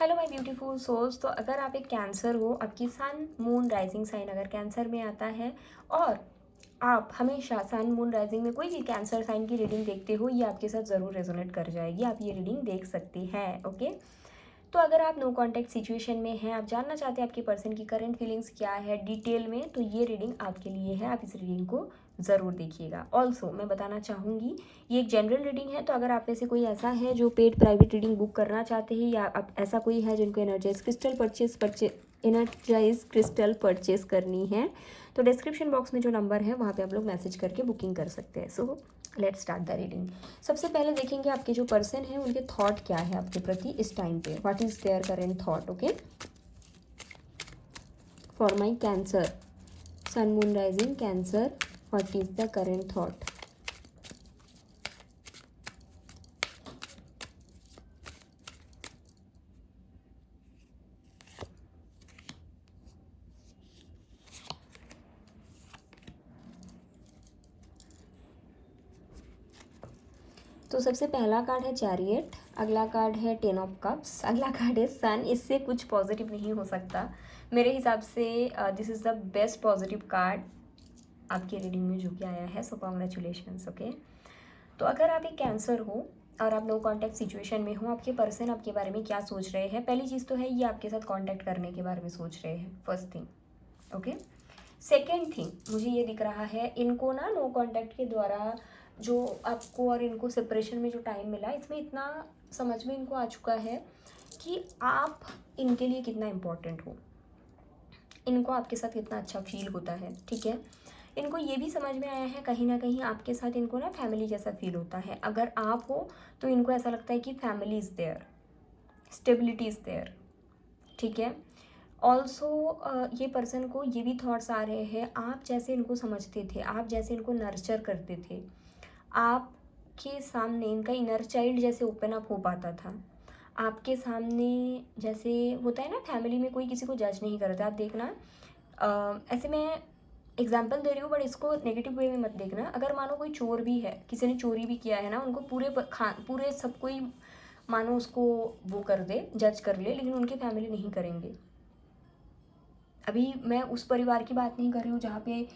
Hello my beautiful souls. तो अगर आप एक कैंसर हो, आपकी सन मून राइजिंग साइन अगर कैंसर में आता है और आप हमेशा सन मून राइजिंग में कोई भी कैंसर साइन की रीडिंग देखते हो, ये आपके साथ ज़रूर रेजोनेट कर जाएगी। आप ये रीडिंग देख सकती हैं। ओके, तो अगर आप नो कांटेक्ट सिचुएशन में हैं, आप जानना चाहते हैं आपकी पर्सन की करंट फीलिंग्स क्या है डिटेल में, तो ये रीडिंग आपके लिए है। आप इस रीडिंग को ज़रूर देखिएगा। ऑल्सो मैं बताना चाहूँगी, ये एक जनरल रीडिंग है, तो अगर आप में से कोई ऐसा है जो पेड प्राइवेट रीडिंग बुक करना चाहते हैं, या आप ऐसा कोई है जिनको एनर्जाइज क्रिस्टल परचेज करनी है, तो डिस्क्रिप्शन बॉक्स में जो नंबर है वहाँ पे आप लोग मैसेज करके बुकिंग कर सकते हैं। So let's start the reading. सबसे पहले देखेंगे आपके जो पर्सन है उनके थॉट क्या है आपके प्रति इस टाइम पे। What is their current thought? Okay, for my Cancer, sun moon rising Cancer, what is the current thought? तो सबसे पहला कार्ड है चैरियट, अगला कार्ड है टेन ऑफ कप्स, अगला कार्ड है सन। इससे कुछ पॉजिटिव नहीं हो सकता मेरे हिसाब से। This is the best positive card आपकी रीडिंग में जो कि आया है। सो कॉन्ग्रेचुलेशंस। ओके, तो अगर आप एक कैंसर हो और आप नो कांटेक्ट सिचुएशन में हो, आपके पर्सन आपके बारे में क्या सोच रहे हैं? पहली चीज़ तो है ये आपके साथ कांटेक्ट करने के बारे में सोच रहे हैं, first thing. Okay, second thing मुझे ये दिख रहा है, इनको ना नो कांटेक्ट के द्वारा जो आपको और इनको सेपरेशन में जो टाइम मिला, इसमें इतना समझ में इनको आ चुका है कि आप इनके लिए कितना इम्पोर्टेंट हो, इनको आपके साथ कितना अच्छा फील होता है। ठीक है, इनको ये भी समझ में आया है कहीं ना कहीं आपके साथ इनको ना फैमिली जैसा फील होता है। अगर आप हो तो इनको ऐसा लगता है कि family is there, stability is there. ठीक है, ऑल्सो ये पर्सन को ये भी थॉट्स आ रहे हैं, आप जैसे इनको समझते थे, आप जैसे इनको नर्चर करते थे, आपके सामने इनका इनर चाइल्ड जैसे ओपन अप हो पाता था, आपके सामने जैसे होता है ना, फैमिली में कोई किसी को जज नहीं करता। आप देखना, ऐसे मैं एग्जाम्पल दे रही हूँ बट इसको नेगेटिव वे में मत देखना। अगर मानो कोई चोर भी है, किसी ने चोरी भी किया है ना, उनको पूरे सब कोई मानो उसको वो कर दे, जज कर ले, लेकिन उनकी फैमिली नहीं करेंगे। अभी मैं उस परिवार की बात नहीं कर रही हूँ जहाँ पे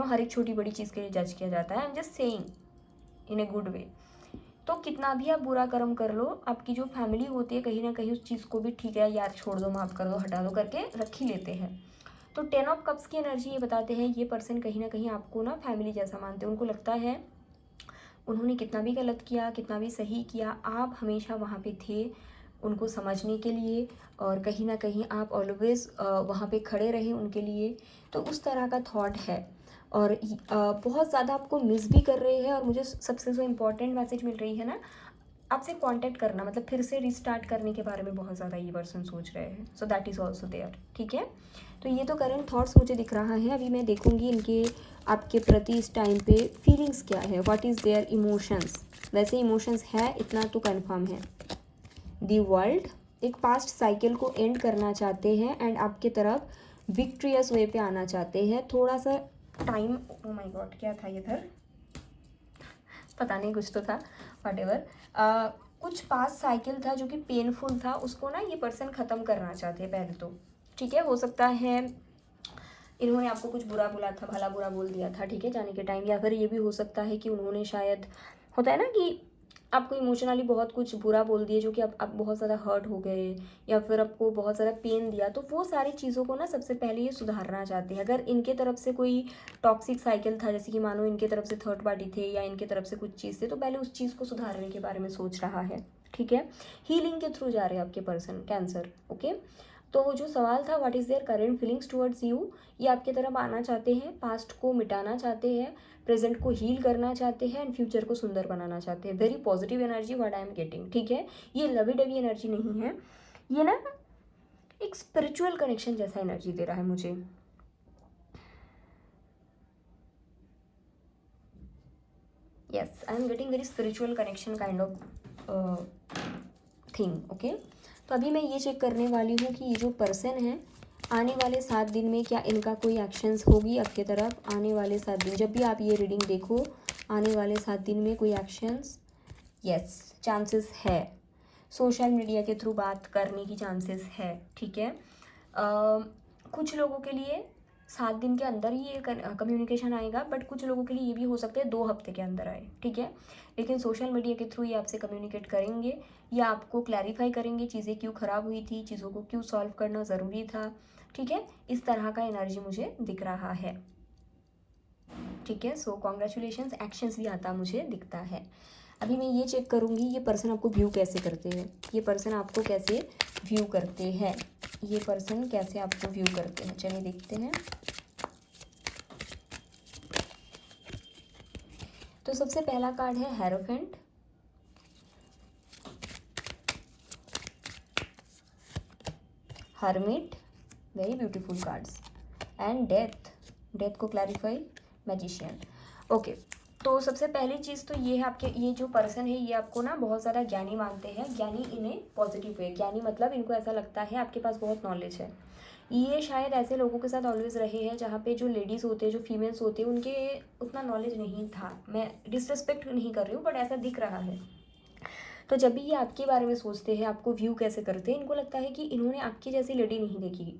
हर एक छोटी बड़ी चीज़ के लिए जज किया जाता है। I am just saying in a good way. तो कितना भी आप बुरा कर्म कर लो, आपकी जो फैमिली होती है कहीं ना कहीं उस चीज़ को भी ठीक है यार, छोड़ दो, माफ़ कर दो, हटा दो करके रख ही लेते हैं। तो टेन ऑफ कप्स की एनर्जी ये बताते हैं, ये पर्सन कहीं ना कहीं आपको ना फैमिली जैसा मानते हैं। उनको लगता है उन्होंने कितना भी गलत किया, कितना भी सही किया, आप हमेशा वहाँ पे थे उनको समझने के लिए, और कहीं ना कहीं आप ऑलवेज़ वहाँ पे खड़े रहे उनके लिए। तो उस तरह का थॉट है, और बहुत ज़्यादा आपको मिस भी कर रहे हैं। और मुझे सबसे जो इम्पोर्टेंट मैसेज मिल रही है ना, आपसे कांटेक्ट करना मतलब फिर से रिस्टार्ट करने के बारे में बहुत ज़्यादा ये पर्सन सोच रहे हैं। So that is also there. ठीक है, तो ये तो करंट थॉट्स मुझे दिख रहा है। अभी मैं देखूंगी इनके आपके प्रति इस टाइम पे फीलिंग्स क्या है, व्हाट इज़ देयर इमोशंस। वैसे इमोशंस है, इतना तो कन्फर्म है। दी वर्ल्ड, एक पास्ट साइकिल को एंड करना चाहते हैं एंड आपके तरफ विक्ट्रियस वे पे आना चाहते हैं। थोड़ा सा टाइम, ओ माय गॉड क्या था इधर, पता नहीं कुछ तो था, वटेवर। कुछ पास साइकिल था जो कि पेनफुल था, उसको ना ये पर्सन ख़त्म करना चाहते हैं पहले तो। ठीक है, हो सकता है इन्होंने आपको कुछ बुरा बोला था, भला बुरा बोल दिया था, ठीक है, जाने के टाइम। या फिर ये भी हो सकता है कि उन्होंने शायद, होता है ना कि आपको इमोशनली बहुत कुछ बुरा बोल दिए जो कि आप बहुत ज़्यादा हर्ट हो गए, या फिर आपको बहुत ज़्यादा पेन दिया। तो वो सारी चीज़ों को ना सबसे पहले ये सुधारना चाहते हैं। अगर इनके तरफ से कोई टॉक्सिक साइकिल था, जैसे कि मानो इनके तरफ से थर्ड पार्टी थे या इनके तरफ से कुछ चीज़ थे, तो पहले उस चीज़ को सुधारने के बारे में सोच रहा है। ठीक है, हीलिंग के थ्रू जा रहे हैं आपके पर्सन कैंसर। ओके, तो जो सवाल था what is their current feelings towards you, ये आपके तरफ आना चाहते हैं, पास्ट को मिटाना चाहते हैं, प्रेजेंट को हील करना चाहते हैं एंड फ्यूचर को सुंदर बनाना चाहते हैं। Very positive energy what I am getting. ठीक है, ये लवी डवी एनर्जी नहीं है, ये ना एक स्पिरिचुअल कनेक्शन जैसा एनर्जी दे रहा है मुझे। Yes, I am getting very spiritual connection kind of thing. Okay, तो अभी मैं ये चेक करने वाली हूँ कि ये जो पर्सन है आने वाले 7 दिन में क्या इनका कोई एक्शंस होगी आपके तरफ। आने वाले 7 दिन, जब भी आप ये रीडिंग देखो, आने वाले 7 दिन में कोई एक्शंस, यस चांसेस है। सोशल मीडिया के थ्रू बात करने की चांसेस है, ठीक है। कुछ लोगों के लिए 7 दिन के अंदर ही ये कम्युनिकेशन आएगा, बट कुछ लोगों के लिए ये भी हो सकता है 2 हफ्ते के अंदर आए, ठीक है। लेकिन सोशल मीडिया के थ्रू ये आपसे कम्युनिकेट करेंगे या आपको क्लैरिफाई करेंगे चीज़ें क्यों ख़राब हुई थी, चीज़ों को क्यों सॉल्व करना ज़रूरी था, ठीक है। इस तरह का एनर्जी मुझे दिख रहा है, ठीक है। सो कॉन्ग्रेचुलेशंस, एक्शंस भी आता मुझे दिखता है। अभी मैं ये चेक करूँगी ये पर्सन आपको व्यू कैसे करते हैं, ये पर्सन आपको कैसे व्यू करते हैं, ये पर्सन कैसे आपको व्यू करते हैं, चलिए देखते हैं। तो सबसे पहला कार्ड है hierophant, hermit, very beautiful cards, and death, death को क्लैरिफाई, मैजिशियन। ओके, तो सबसे पहली चीज़ तो ये है, आपके ये जो पर्सन है ये आपको ना बहुत ज़्यादा ज्ञानी मानते हैं, ज्ञानी इन्हें पॉजिटिव वे, ज्ञानी मतलब इनको ऐसा लगता है आपके पास बहुत नॉलेज है। ये शायद ऐसे लोगों के साथ ऑलवेज रहे हैं जहाँ पे जो लेडीज़ होते हैं, जो फीमेल्स होते हैं, उनके उतना नॉलेज नहीं था। मैं डिसरिस्पेक्ट नहीं कर रही हूँ, बट ऐसा दिख रहा है। तो जब भी ये आपके बारे में सोचते हैं, आपको व्यू कैसे करते हैं, इनको लगता है कि इन्होंने आपकी जैसी लेडी नहीं देखी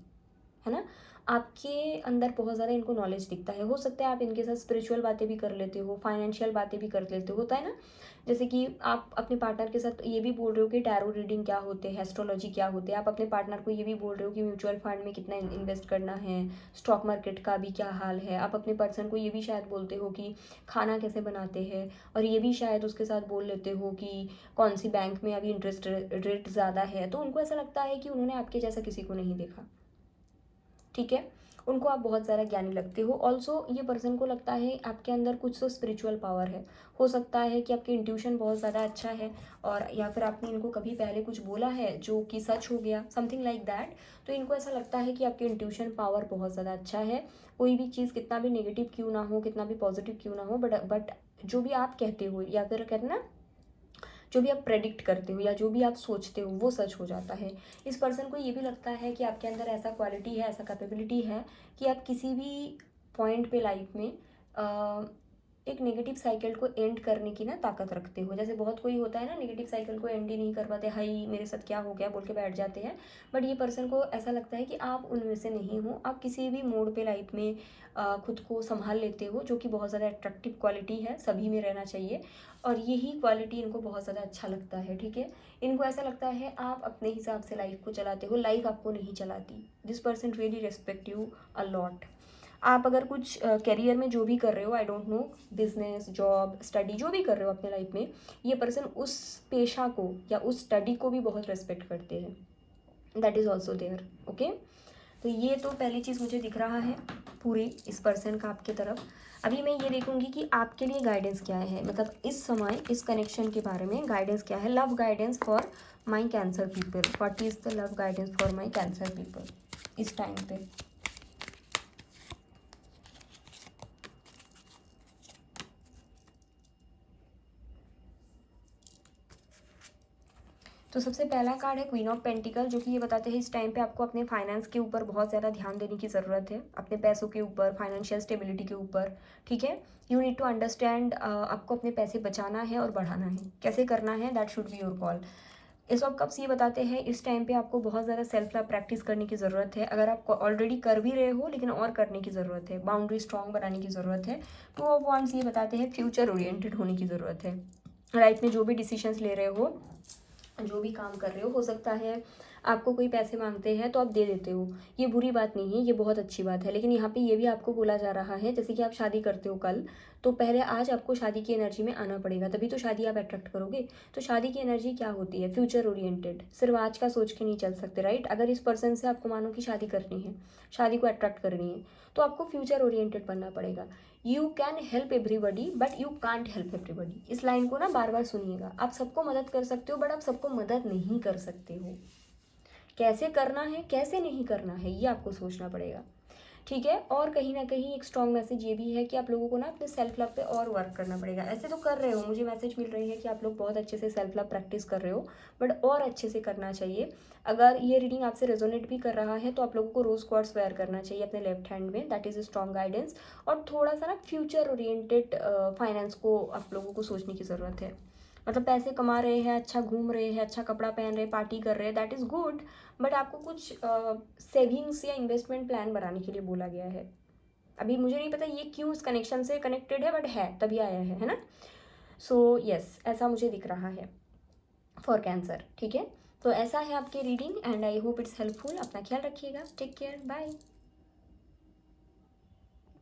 है ना। आपके अंदर बहुत ज़्यादा इनको नॉलेज दिखता है। हो सकता है आप इनके साथ स्पिरिचुअल बातें भी कर लेते हो, फाइनेंशियल बातें भी कर लेते हो, होता है ना। जैसे कि आप अपने पार्टनर के साथ ये भी बोल रहे हो कि टैरो रीडिंग क्या होते हैं, एस्ट्रोलॉजी क्या होते हैं। आप अपने पार्टनर को ये भी बोल रहे हो कि म्यूचुअल फंड में कितना इन्वेस्ट करना है, स्टॉक मार्केट का भी क्या हाल है। आप अपने पर्सन को ये भी शायद बोलते हो कि खाना कैसे बनाते हैं, और ये भी शायद उसके साथ बोल लेते हो कि कौन सी बैंक में अभी इंटरेस्ट रेट ज़्यादा है। तो उनको ऐसा लगता है कि उन्होंने आपके जैसा किसी को नहीं देखा, ठीक है। उनको आप बहुत ज़्यादा ज्ञानी लगते हो। ऑल्सो ये पर्सन को लगता है आपके अंदर कुछ तो स्पिरिचुअल पावर है। हो सकता है कि आपकी इंट्यूशन बहुत ज़्यादा अच्छा है, और या फिर आपने इनको कभी पहले कुछ बोला है जो कि सच हो गया, समथिंग लाइक दैट। तो इनको ऐसा लगता है कि आपकी इंट्यूशन पावर बहुत ज़्यादा अच्छा है। कोई भी चीज़ कितना भी नेगेटिव क्यों ना हो, कितना भी पॉजिटिव क्यों ना हो, बट जो भी आप कहते हो या फिर कहते ना, जो भी आप प्रेडिक्ट करते हो या जो भी आप सोचते हो वो सच हो जाता है। इस पर्सन को ये भी लगता है कि आपके अंदर ऐसा क्वालिटी है, ऐसा कैपेबिलिटी है कि आप किसी भी पॉइंट पे लाइफ में एक नेगेटिव साइकिल को एंड करने की ना ताकत रखते हो। जैसे बहुत कोई होता है ना, नेगेटिव साइकिल को एंड ही नहीं कर पाते, हाई मेरे साथ क्या हो गया बोल के बैठ जाते हैं। बट ये पर्सन को ऐसा लगता है कि आप उनमें से नहीं हो। आप किसी भी मोड पे लाइफ में खुद को संभाल लेते हो, जो कि बहुत ज़्यादा अट्रैक्टिव क्वालिटी है, सभी में रहना चाहिए। और यही क्वालिटी इनको बहुत ज़्यादा अच्छा लगता है, ठीक है। इनको ऐसा लगता है आप अपने हिसाब से लाइफ को चलाते हो, लाइफ आपको नहीं चलाती। This person really respect you a lot. आप अगर कुछ करियर में जो भी कर रहे हो, I don't know, business, job, study, जो भी कर रहे हो अपने लाइफ में, ये पर्सन उस पेशा को या उस स्टडी को भी बहुत रेस्पेक्ट करते हैं। That is also there, okay. तो ये तो पहली चीज़ मुझे दिख रहा है पूरी इस पर्सन का आपके तरफ। अभी मैं ये देखूंगी कि आपके लिए गाइडेंस क्या है, मतलब इस समय इस कनेक्शन के बारे में गाइडेंस क्या है। Love guidance for my cancer people, what is the love guidance for my cancer people इस टाइम पे। तो सबसे पहला कार्ड है क्वीन ऑफ पेंटिकल, जो कि ये बताते हैं इस टाइम पे आपको अपने फाइनेंस के ऊपर बहुत ज़्यादा ध्यान देने की ज़रूरत है, अपने पैसों के ऊपर, फाइनेंशियल स्टेबिलिटी के ऊपर, ठीक है। यू नीड टू अंडरस्टैंड, आपको अपने पैसे बचाना है और बढ़ाना है, कैसे करना है, that should be your call. S of cups ये बताते हैं इस टाइम पे आपको बहुत ज़्यादा सेल्फ लव प्रैक्टिस करने की ज़रूरत है। अगर आप ऑलरेडी कर भी रहे हो, लेकिन और करने की ज़रूरत है, बाउंड्री स्ट्रॉन्ग बनाने की ज़रूरत है। टू ऑफ वॉन्ड्स ये बताते हैं फ्यूचर ओरिएंटेड होने की ज़रूरत है। लाइफ में जो भी डिसीजंस ले रहे हो, जो भी काम कर रहे हो सकता है आपको कोई पैसे मांगते हैं तो आप दे देते हो, ये बुरी बात नहीं है, ये बहुत अच्छी बात है। लेकिन यहाँ पे ये भी आपको बोला जा रहा है, जैसे कि आप शादी करते हो कल, तो पहले आज आपको शादी की एनर्जी में आना पड़ेगा, तभी तो शादी आप अट्रैक्ट करोगे। तो शादी की एनर्जी क्या होती है, फ्यूचर ओरिएंटेड, सिर्फ आज का सोच के नहीं चल सकते, राइट। अगर इस पर्सन से आपको मानो कि शादी करनी है, शादी को अट्रैक्ट करनी है, तो आपको फ्यूचर ओरिएंटेड बनना पड़ेगा। You can help everybody but you can't help everybody. इस लाइन को ना बार बार सुनिएगा। आप सबको मदद कर सकते हो, बट आप सबको मदद नहीं कर सकते हो। कैसे करना है, कैसे नहीं करना है, ये आपको सोचना पड़ेगा, ठीक है। और कहीं ना कहीं एक स्ट्रॉन्ग मैसेज ये भी है कि आप लोगों को ना अपने सेल्फ लव पे और वर्क करना पड़ेगा। ऐसे तो कर रहे हो, मुझे मैसेज मिल रही है कि आप लोग बहुत अच्छे से सेल्फ लव प्रैक्टिस कर रहे हो, बट और अच्छे से करना चाहिए। अगर ये रीडिंग आपसे रेजोनेट भी कर रहा है तो आप लोगों को रोज क्वार्ट्स वेयर करना चाहिए अपने लेफ्ट हैंड में, that is a strong guidance. और थोड़ा सा ना फ्यूचर ओरिएंटेड फाइनेंस को आप लोगों को सोचने की ज़रूरत है, मतलब पैसे कमा रहे हैं, अच्छा घूम रहे हैं, अच्छा कपड़ा पहन रहे हैं, पार्टी कर रहे हैं, दैट इज़ गुड, बट आपको कुछ सेविंग्स या इन्वेस्टमेंट प्लान बनाने के लिए बोला गया है। अभी मुझे नहीं पता ये क्यों इस कनेक्शन से कनेक्टेड है, बट है तभी आया है ना। सो यस, ऐसा मुझे दिख रहा है फॉर कैंसर। ठीक है, तो ऐसा है आपकी reading and I hope it's helpful. अपना ख्याल रखिएगा, टेक केयर, बाय।